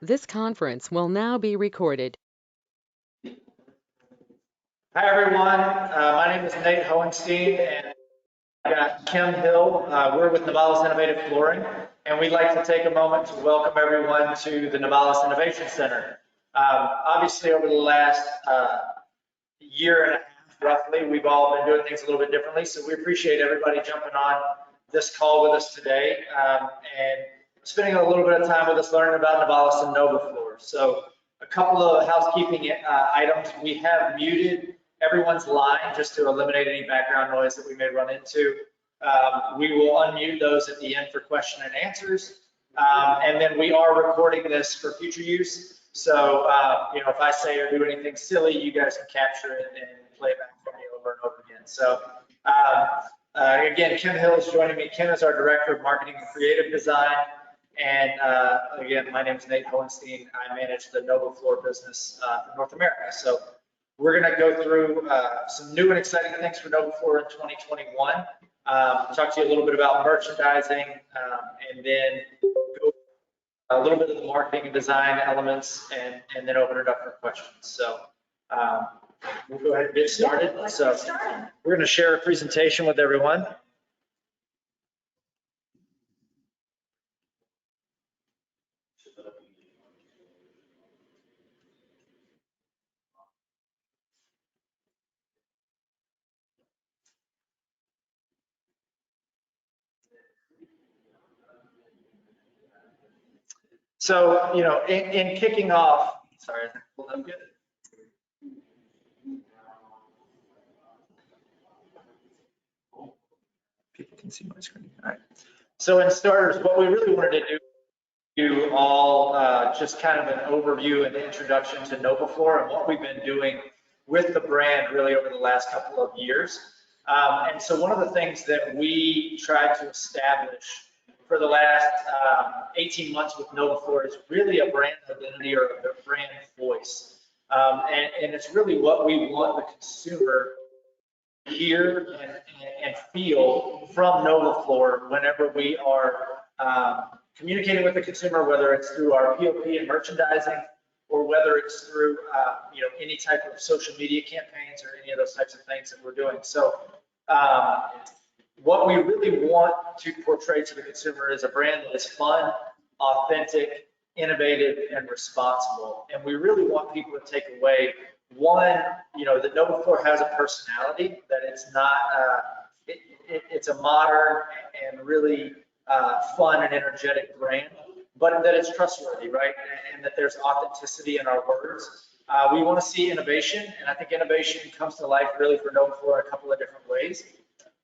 This conference will now be recorded. Hi, everyone. My name is Nate Hohenstein, and I've got Kim Hill. We're with Novalis Innovative Flooring, and we'd like to take a moment to welcome everyone to the Novalis Innovation Center. Obviously, over the last year and a half, roughly, we've all been doing things a little bit differently, so we appreciate everybody jumping on this call with us today and spending a little bit of time with us learning about Novalis and NovaFloor. So a couple of housekeeping items. We have muted everyone's line just to eliminate any background noise that we may run into. We will unmute those at the end for question and answers. And then we are recording this for future use. So, if I say or do anything silly, you guys can capture it and play it back for me over and over again. So, again, Kim Hill is joining me. Kim is our Director of Marketing and Creative Design. And again, my name is Nate Hohenstein. I manage the NovaFloor business for North America. So we're going to go through some new and exciting things for NovaFloor in 2021. Talk to you a little bit about merchandising, and then go a little bit of the marketing and design elements, and then open it up for questions. So we'll go ahead and get started. So we're going to share a presentation with everyone. So, in kicking off, sorry, hold on, good. People can see my screen. All right. So in starters, what we really wanted to do all just kind of an overview and introduction to NovaFloor and what we've been doing with the brand really over the last couple of years. And so one of the things that we tried to establish for the last 18 months with NovaFloor is really a brand identity or a brand voice. And it's really what we want the consumer to hear and feel from NovaFloor whenever we are communicating with the consumer, whether it's through our POP and merchandising, or whether it's through any type of social media campaigns or any of those types of things that we're doing. So what we really want to portray to the consumer is a brand that is fun, authentic, innovative, and responsible. And we really want people to take away, one, that NovaFloor has a personality, that it's not, it's a modern and really fun and energetic brand, but that it's trustworthy, right? And that there's authenticity in our words. We want to see innovation, and I think innovation comes to life really for NovaFloor in a couple of different ways.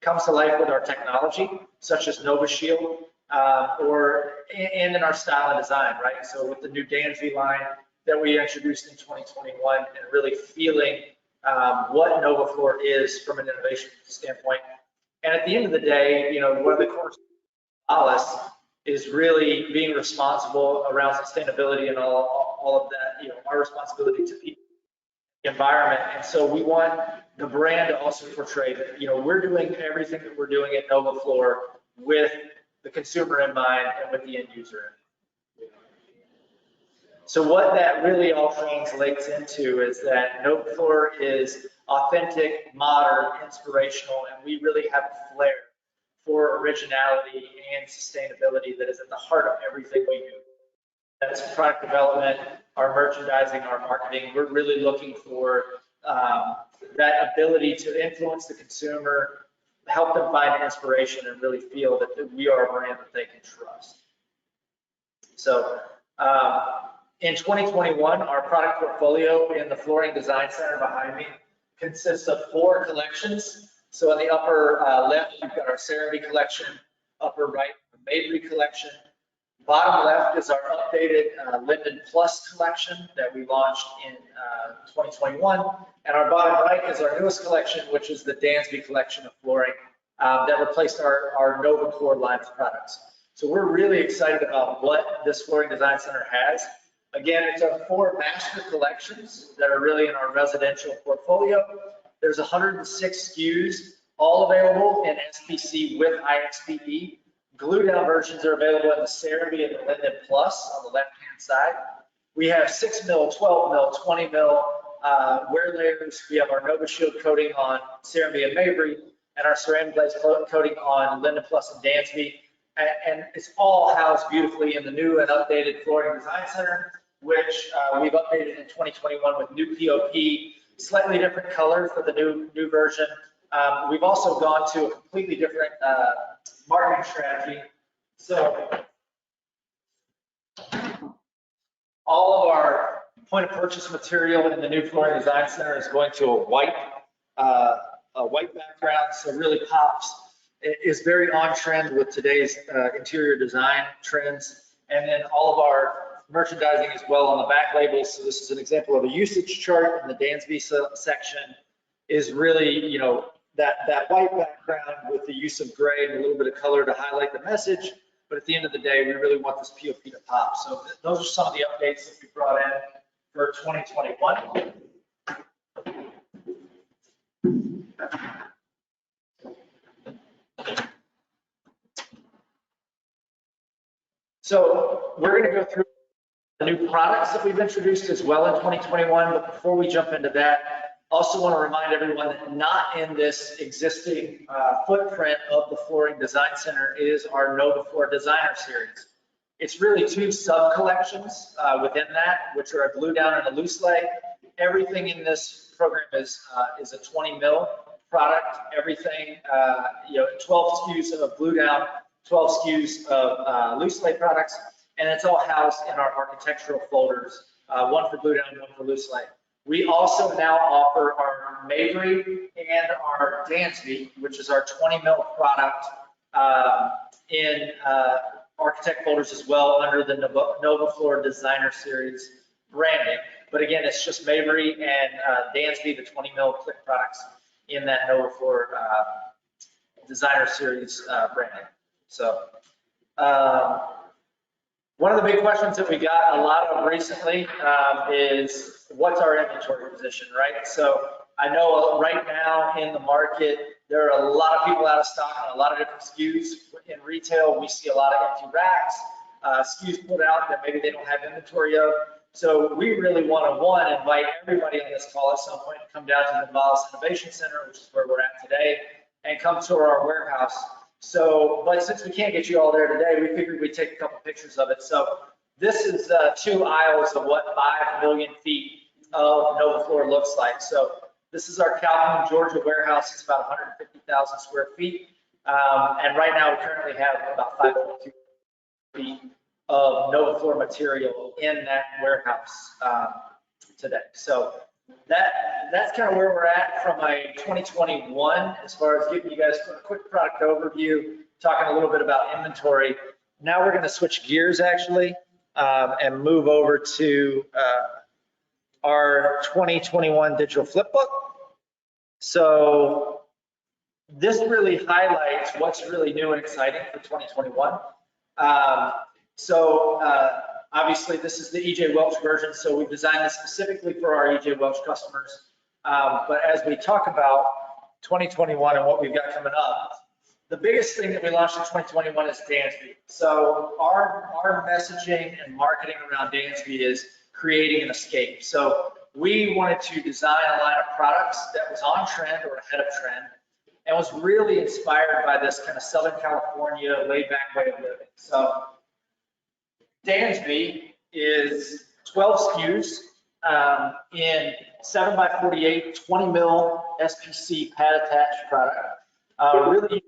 Comes to life with our technology, such as NovaShield, and in our style and design, right? So with the new Dansby line that we introduced in 2021, and really feeling what NovaFloor is from an innovation standpoint. And at the end of the day, one of the core Novalis is really being responsible around sustainability and all of that, our responsibility to people, the environment. And so we want the brand to also portray that, we're doing everything that we're doing at NovaFloor with the consumer in mind and with the end user in mind. So what that really all translates into is that NovaFloor is authentic, modern, inspirational, and we really have a flair for originality and sustainability that is at the heart of everything we do. That's product development, our merchandising, our marketing. We're really looking for that ability to influence the consumer, help them find inspiration, and really feel that we are a brand that they can trust. So in 2021, our product portfolio in the Flooring Design Center behind me consists of 4 collections. So in the upper left, you've got our Ceramide collection, upper right, the Mabry collection. Bottom left is our updated Linden Plus collection that we launched in 2021. And our bottom right is our newest collection, which is the Dansby collection of flooring that replaced our NovaCore line of products. So we're really excited about what this Flooring Design Center has. Again, it's our 4 master collections that are really in our residential portfolio. There's 106 SKUs, all available in SPC with IXPE. Glue down versions are available in the Ceramide and the Linden Plus on the left-hand right-hand side. We have 6 mil, 12 mil, 20 mil wear layers. We have our Nova Shield coating on Ceramide and Mabry, and our ceramic glaze coating on Linden Plus and Dansby. And it's all housed beautifully in the new and updated Flooring Design Center, which we've updated in 2021 with new POP, slightly different color for the new version. We've also gone to a completely different marketing strategy. So all of our point of purchase material in the new Flooring Design Center is going to a white background, so really pops. It is very on trend with today's interior design trends. And then all of our merchandising as well on the back labels. So this is an example of a usage chart in the Dansby section. Is really, you know, that white background with the use of gray and a little bit of color to highlight the message. But at the end of the day, we really want this POP to pop. So those are some of the updates that we brought in for 2021. So we're going to go through the new products that we've introduced as well in 2021. But before we jump into that, also want to remind everyone that not in this existing footprint of the Flooring Design Center is our NovaFloor Designer Series. It's really two sub-collections within that, which are a glue down and a loose lay. Everything in this program is a 20 mil product. Everything, 12 SKUs of glue down, 12 SKUs of loose lay products, and it's all housed in our architectural folders, one for glue down, one for loose lay. We also now offer our Mabry and our Dansby, which is our 20 mil product in architect folders as well under the NovaFloor Designer Series branding. But again, it's just Mabry and Dansby, the 20 mil click products in that NovaFloor Designer Series branding. So one of the big questions that we got a lot of recently is what's our inventory position, right? So I know right now in the market, there are a lot of people out of stock on a lot of different SKUs. In retail, we see a lot of empty racks, SKUs put out that maybe they don't have inventory of. So we really want to, invite everybody on this call at some point to come down to the Novalis Innovation Center, which is where we're at today, and come to our warehouse. So, but since we can't get you all there today, we figured we'd take a couple pictures of it. So this is 2 aisles of what 5 million feet of NovaFloor looks like. So this is our Calhoun, Georgia warehouse. It's about 150,000 square feet. And right now we currently have about 5.2 feet of NovaFloor material in that warehouse today. So that's kind of where we're at from a 2021 as far as giving you guys a quick product overview, talking a little bit about inventory. Now we're going to switch gears actually and move over to our 2021 digital flip book. So this really highlights what's really new and exciting for 2021. Obviously this is the EJ Welch version, so we designed this specifically for our EJ Welch customers. But as we talk about 2021 and what we've got coming up, the biggest thing that we launched in 2021 is Dansby. So our messaging and marketing around Dansby is creating an escape. So we wanted to design a line of products that was on trend or ahead of trend and was really inspired by this kind of Southern California laid back way of living. So Dansby is 12 SKUs in 7x48, 20 mil SPC pad attached product. Really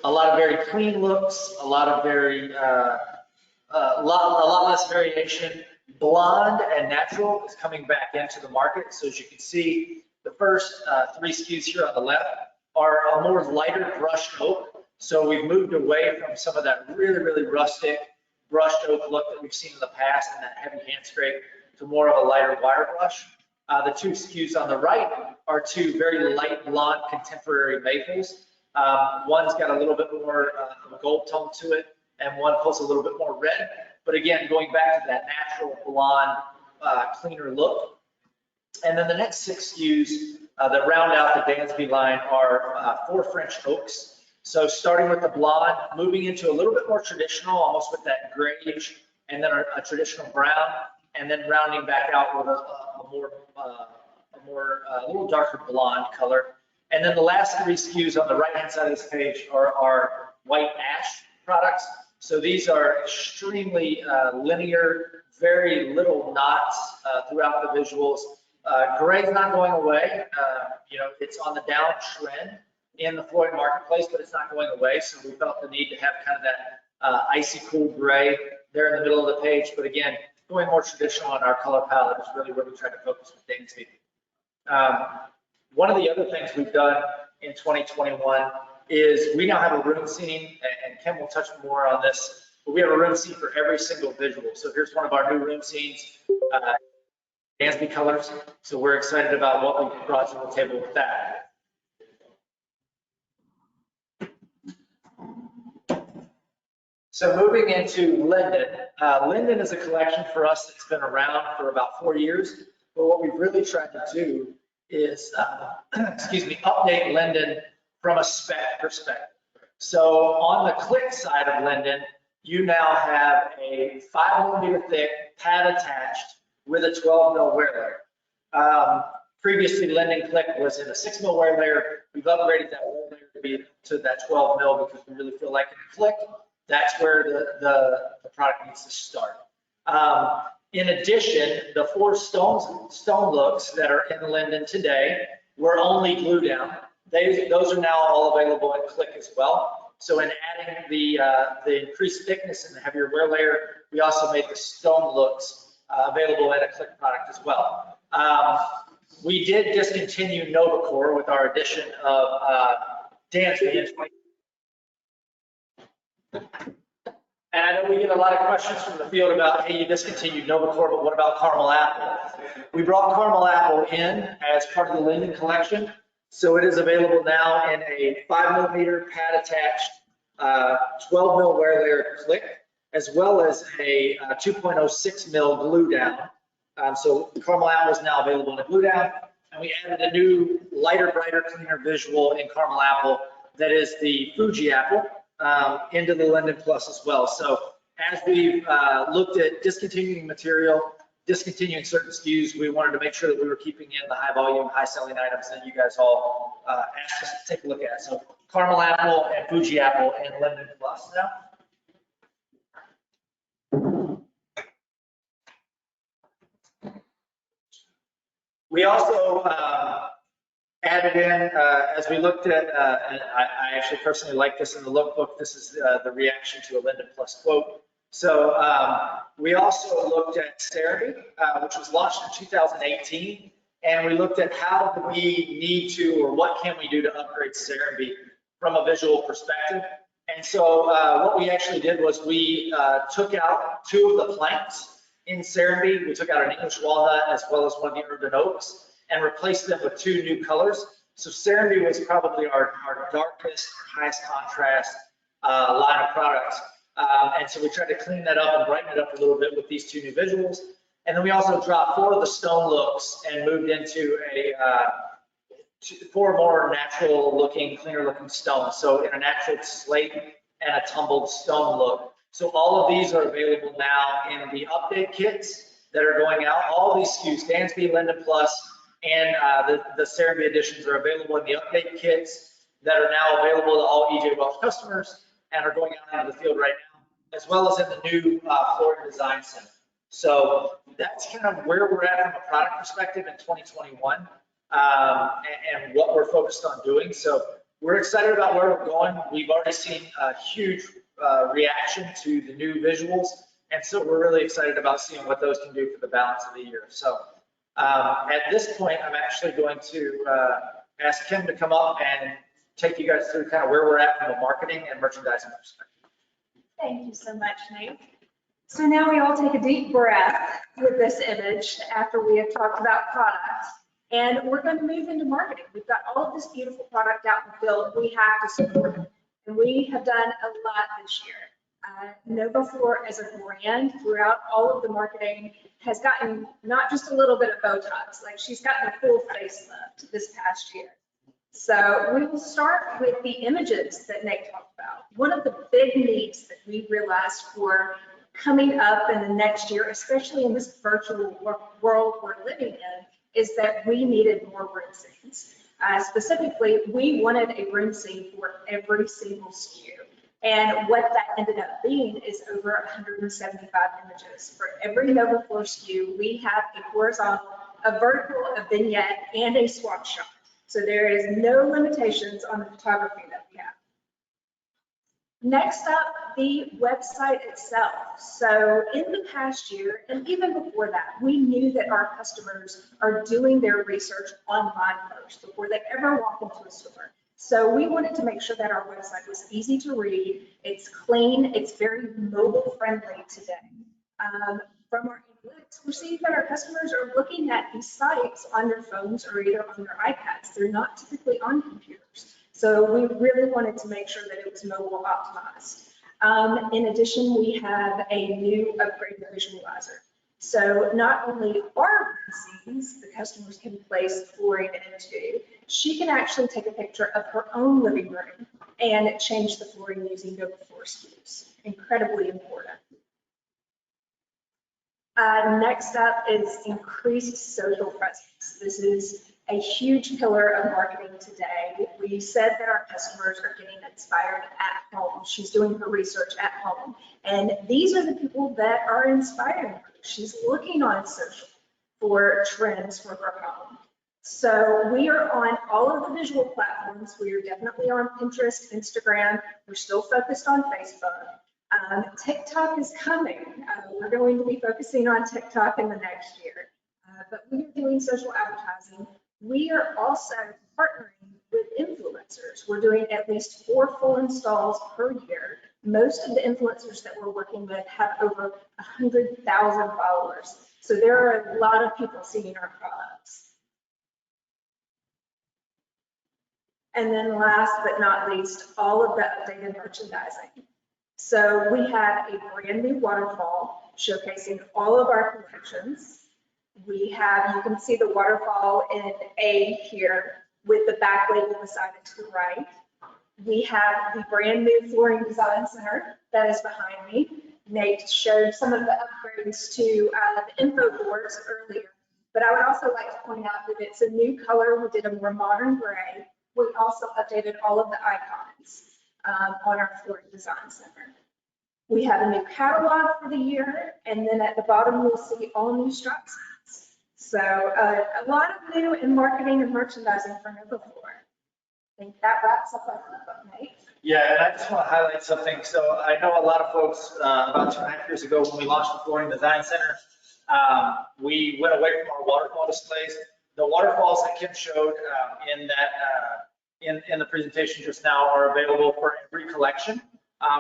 a lot of very clean looks, a lot of very, a lot less variation. Blonde and natural is coming back into the market. So as you can see, the first 3 SKUs here on the left are a more lighter brushed oak. So we've moved away from some of that really rustic brushed oak look that we've seen in the past and that heavy hand scrape to more of a lighter wire brush. The 2 SKUs on the right are 2 very light blonde contemporary maples. One's got a little bit more of a gold tone to it, and one pulls a little bit more red. But again, going back to that natural blonde, cleaner look. And then the next 6 SKUs that round out the Dansby line are 4 French oaks. So starting with the blonde, moving into a little bit more traditional, almost with that grayish and then a traditional brown, and then rounding back out with a little darker blonde color. And then the last 3 SKUs on the right-hand side of this page are our white ash products. So these are extremely linear, very little knots throughout the visuals. Gray's not going away. You know, it's on the downtrend in the Floyd marketplace, but it's not going away. So we felt the need to have kind of that icy cool gray there in the middle of the page. But again, going more traditional on our color palette is really where we tried to focus with Dansby. One of the other things we've done in 2021 is we now have a room scene, and Kim will touch more on this, but we have a room scene for every single visual. So here's one of our new room scenes, Dansby colors. So we're excited about what we brought to the table with that. So moving into Linden. Linden is a collection for us that's been around for about 4 years, but what we've really tried to do is, update Linden from a spec perspective. So on the click side of Linden, you now have a 5mm thick pad attached with a 12 mil wear layer. Previously, Linden click was in a 6 mil wear layer. We've upgraded that wear layer to that 12 mil because we really feel like in click, that's where the product needs to start. In addition, the 4 stone looks that are in Linden today were only glue down. Those are now all available in click as well. So in adding the increased thickness and the heavier wear layer, we also made the stone looks available in a click product as well. We did discontinue NovaFloor with our addition of Dansby in 20. And I know we get a lot of questions from the field about, hey, you discontinued NovaFloor, but what about Caramel Apple? We brought Caramel Apple in as part of the Linden collection. So it is available now in a 5mm pad attached 12 mil wear layer click, as well as a 2.06 mil glue down. So Caramel Apple is now available in a glue down. And we added a new lighter, brighter, cleaner visual in Caramel Apple that is the Fuji Apple. Into the Linden Plus as well. So as we've looked at discontinuing material, discontinuing certain SKUs, we wanted to make sure that we were keeping in the high volume, high selling items that you guys all asked us to take a look at. So Caramel Apple and Fuji Apple and Linden Plus now. We also added in, as we looked at, and I actually personally like this in the lookbook, this is the reaction to a Linden Plus quote. So we also looked at Serenity, which was launched in 2018, and we looked at how do we need to, or what can we do to upgrade Serenity from a visual perspective. And so what we actually did was we took out 2 of the planks in Serenity. We took out an English walnut as well as one of the urban oaks, and replaced them with 2 new colors. So Serenity was probably our darkest, our highest contrast line of products. And so we tried to clean that up and brighten it up a little bit with these 2 new visuals. And then we also dropped 4 of the stone looks and moved into 4 more natural looking, cleaner looking stones. So in a natural slate and a tumbled stone look. So all of these are available now in the update kits that are going out. All these SKUs, Dansby, Linden Plus, and the Serenity editions are available in the update kits that are now available to all EJ Welch customers and are going out into the field right now, as well as in the new Florida Design Center. So that's kind of where we're at from a product perspective in 2021 and what we're focused on doing. So we're excited about where we're going. We've already seen a huge reaction to the new visuals. And so we're really excited about seeing what those can do for the balance of the year. So at this point, I'm actually going to ask Kim to come up and take you guys through kind of where we're at from a marketing and merchandising perspective. Thank you so much, Nate. So now we all take a deep breath with this image after we have talked about products, and we're going to move into marketing. We've got all of this beautiful product out in the field we have to support, and we have done a lot this year. NovaFloor as a brand throughout all of the marketing has gotten not just a little bit of Botox, like she's gotten a full facelift this past year. So we will start with the images that Nate talked about. One of the big needs that we realized for coming up in the next year, especially in this virtual world we're living in, is that we needed more room scenes. Specifically, we wanted a room scene for every single SKU. And what that ended up being is over 175 images. For every NovaFloor SKU, we have a horizontal, a vertical, a vignette, and a swatch shot. So there is no limitations on the photography that we have. Next up, the website itself. So in the past year, and even before that, we knew that our customers are doing their research online first before they ever walk into a store. So we wanted to make sure that our website was easy to read, it's clean, it's very mobile friendly today. From our analytics, we're seeing that our customers are looking at these sites on their phones or either on their iPads. They're not typically on computers. So we really wanted to make sure that it was mobile optimized. In addition, we have a new upgraded visualizer. So not only our scenes the customers can place flooring into, she can actually take a picture of her own living room and change the flooring using NovaFloor SKUs. Incredibly important. Next up is increased social presence. This is a huge pillar of marketing today. We said that our customers are getting inspired at home. She's doing her research at home. And these are the people that are inspiring her. She's looking on social for trends for her home. So we are on all of the visual platforms. We are definitely on Pinterest, Instagram. We're still focused on Facebook. TikTok is coming. We're going to be focusing on TikTok in the next year. But we are doing social advertising. We are also partnering with influencers. We're doing at least 4 full installs per year. Most of the influencers that we're working with have over 100,000 followers. So there are a lot of people seeing our products. And then last but not least, all of the updated merchandising. So we have a brand new waterfall showcasing all of our collections. We have, you can see the waterfall in A here with the back label beside it to the right. We have the brand new flooring design center that is behind me. Nate showed some of the upgrades to the info boards earlier, but I would also like to point out that it's a new color. We did a more modern gray. We also updated all of the icons on our flooring design center. We have a new catalog for the year, and then at the bottom you'll see all new strap signs. So a lot of new in marketing and merchandising for NovaFloor. I think that wraps up our flip, Nate. Yeah, and I just want to highlight something. So I know a lot of folks, about 2.5 years ago when we launched the Flooring Design Center, we went away from our waterfall displays. The waterfalls that Kim showed in that in the presentation just now are available for every collection.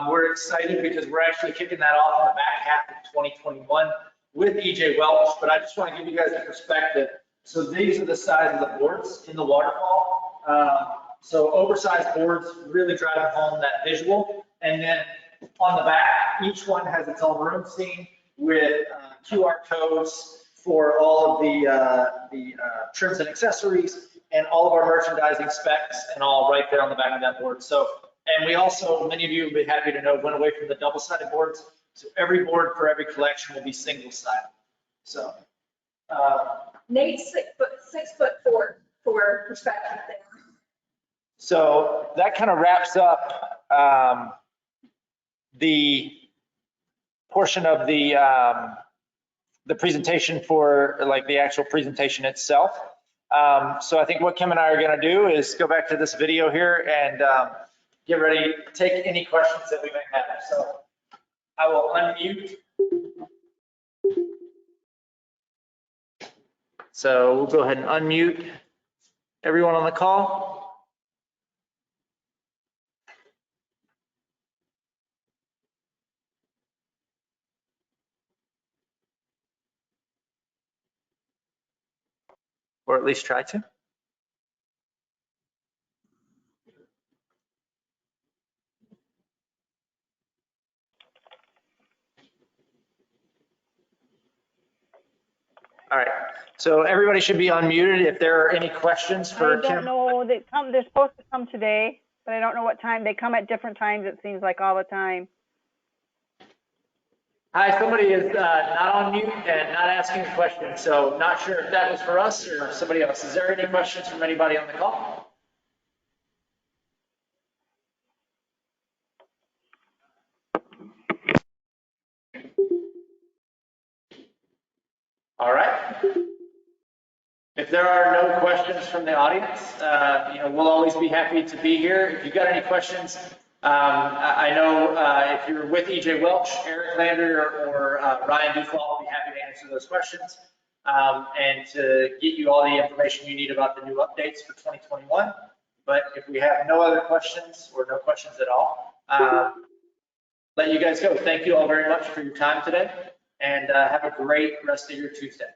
We're excited because we're actually kicking that off in the back half of 2021 with EJ Welch, but I just want to give you guys a perspective. So these are the size of the boards in the waterfall. So oversized boards really driving home that visual. And then on the back, each one has its own room scene with QR codes for all of the trims and accessories and all of our merchandising specs and all right there on the back of that board. So, and we also, many of you will be happy to know, went away from the double-sided boards. So every board for every collection will be single-sided. So. Nate's 6'4" for perspective there. So that kind of wraps up the portion of the presentation for like the actual presentation itself. So I think what Kim and I are going to do is go back to this video here and get ready to take any questions that we may have. So I will unmute. So we'll go ahead and unmute everyone on the call. Or at least try to. All right, so everybody should be unmuted. If there are any questions for Kim. I don't know, they're supposed to come today, but I don't know what time. They come at different times, it seems like all the time. Hi, somebody is not on mute and not asking a question, so not sure if that was for us or somebody else. Is there any questions from anybody on the call? All right. If there are no questions from the audience, we'll always be happy to be here. If you've got any questions, I know if you're with EJ Welch, Eric Lander, or Ryan Dufall, will be happy to answer those questions and to get you all the information you need about the new updates for 2021. But if we have no other questions or no questions at all, let you guys go. Thank you all very much for your time today, and have a great rest of your Tuesday.